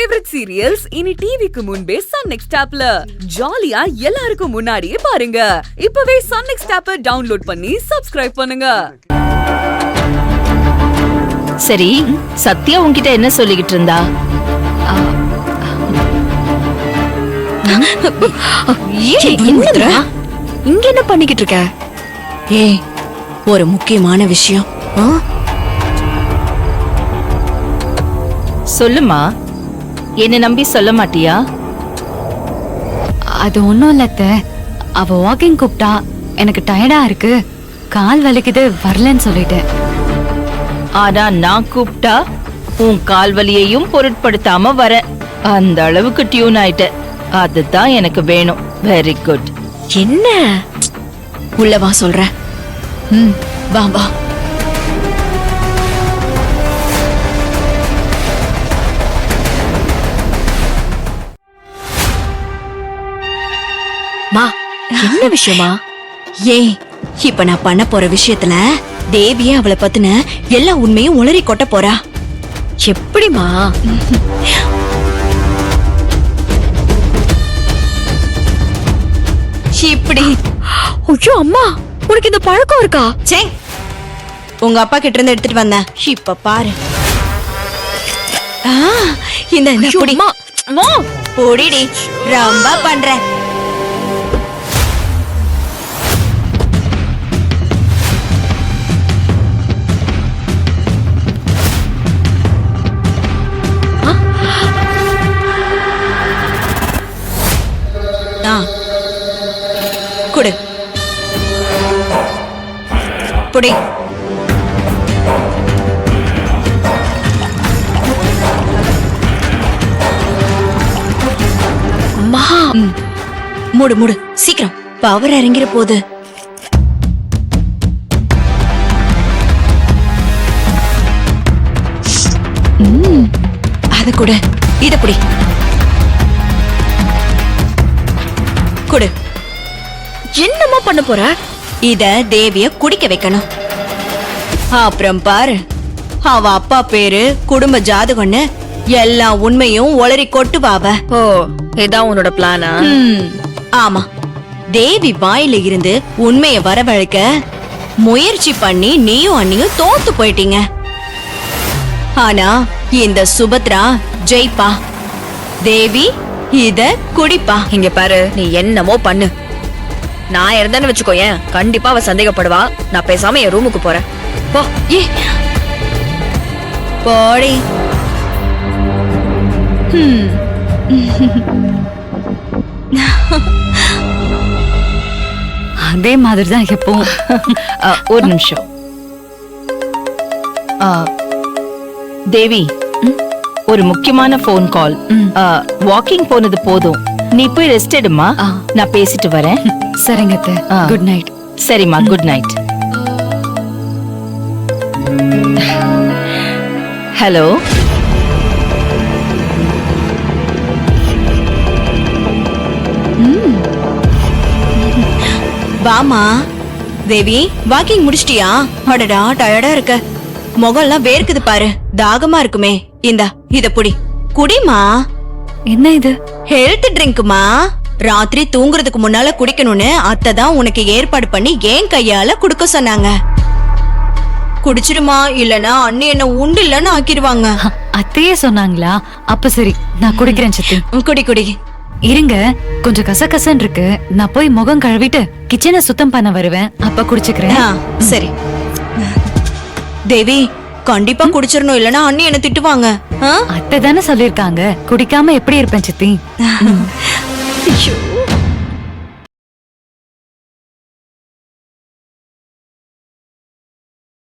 Favourite serials இனி டிவிக்கு முன்பே சன் நெக்ஸ்ட் ஆப்ல ஜாலியா எல்லாருக்கும் முன்னாடியே பாருங்க. இப்பவே சன் நெக்ஸ்ட் ஆப்பை டவுன்லோட் பண்ணி சப்ஸ்கிரைப் பண்ணுங்க. சரி, சத்யா உன்கிட்ட என்ன சொல்லிக்கிட்டு இருந்தா? இங்க என்ன பண்ணிக்கிட்டு இருக்க? ஏய், ஒரு முக்கியமான விஷயம். சொல்லுமா, என்ன நம்பி சொல்ல மாட்டியா? அது ஒண்ணும் இல்லத்த. அவ வாக்கிங் கூப்பிட்டா எனக்கு டயர்டா இருக்கு, கால் வலிக்குது, வரலன்னு சொல்லிட்டேன். ஆனா நான் கூப்பிட்டா உன் கால் வலியையும் பொருட்படுத்தாம வர, அந்த அளவுக்கு டியூன் ஆயிட்ட. அதுதான் எனக்கு வேணும். Very good. என்ன உள்ள வா சொல்றேன். வா வா. மா, என்ன விஷயமா? ஏய், இப்ப நான் பண்ண போற விஷயத்துல தேவியே அவளை பத்தின எல்லா உண்மையும் உளறி கொட்ட போறா. எப்படிமா? இப்படி. ஐயோ அம்மா, உனக்கு இந்த பழக்கம் இருக்கா? சே, உங்க அப்பா கிட்ட இருந்து எடுத்துட்டு வந்தேன். இப்ப பாரு. இந்த பொடிடி ரொம்ப பண்ற. குடு புடி. மூடு மூடு சீக்கிரம், பவர் இறங்கிற போது. அத கூட இத புடி. குடு. என்னமா பண்ண போற? இத தேவிய குடிக்க வைக்கணும். அப்புறம் பாரு, அவ அப்பா பேரு, குடும்ப ஜாதகம்னு எல்லா உண்மையும் உளறி கொட்டுவாவ. ஓ, இதான் உன்னோட பிளானா? ஆமா, தேவி வாயில இருந்து உண்மைய வரவழைக்க முயற்சி பண்ணி நீயும் அண்ணியும் தோத்து போயிட்டீங்க. ஆனா இந்த சுபத்ரா ஜெயிப்பா. தேவி இத குடிப்பா. இங்க பாரு, நீ என்னமோ பண்ணு. நான் இருந்தேன்னு வச்சுக்கோ, ஏன் கண்டிப்பா அவ சந்தேகப்படுவா. நான் பேசாம என் ரூமுக்கு போறேன். போ. போடி. அதே மாதிரிதான் எப்பவும். ஒரு நிமிஷம். தேவி, ஒரு முக்கியமான போன் கால். வாக்கிங் போனது போதும், நீ போய் ரெஸ்ட் எடுமா. நான் பேசிட்டு வரேன். சரிங்க அத்தை, குட் நைட். சரிம்மா, குட் நைட். ஹலோ. வாமா. தேவி, வாக்கிங் முடிச்சிட்டியா? அடடா, டயர்டா இருக்க. முகம்லாம் வேர்க்குது பாரு. தாகமா இருக்குமே. இந்தா இத புடி. குடிமா. என்ன இது? ஹெல்த் ட்ரிங்க்மா. ராத்திரி தூங்குறதுக்கு முன்னால குடிக்கணும்னு அத்தை தான் உனக்கு ஏற்பாடு பண்ணி என் கையால குடுக்க சொன்னாங்க. குடிச்சிடுமா, இல்லனா அண்ணி என்ன உண்டு இல்லன்னு ஆக்கிடுவாங்க. அத்தையே சொன்னாங்களா? அப்ப சரி, நான் குடிக்கிறேன் சித்தி. குடி குடி. இருங்க, கொஞ்சம் கசகசன்னு இருக்கு. நான் போய் முகம் கழுவிட்டு கிச்சனை சுத்தம் பண்ண வருவேன், அப்ப குடிச்சுக்கிறேன். சரி. தேவி, கண்டிப்பா குடிச்சிடணும், இல்லனா அண்ணி என்ன திட்டுவாங்க. அத்தை தானே சொல்லிருக்காங்க, குடிக்காம எப்படி இருப்பேன் சித்தி?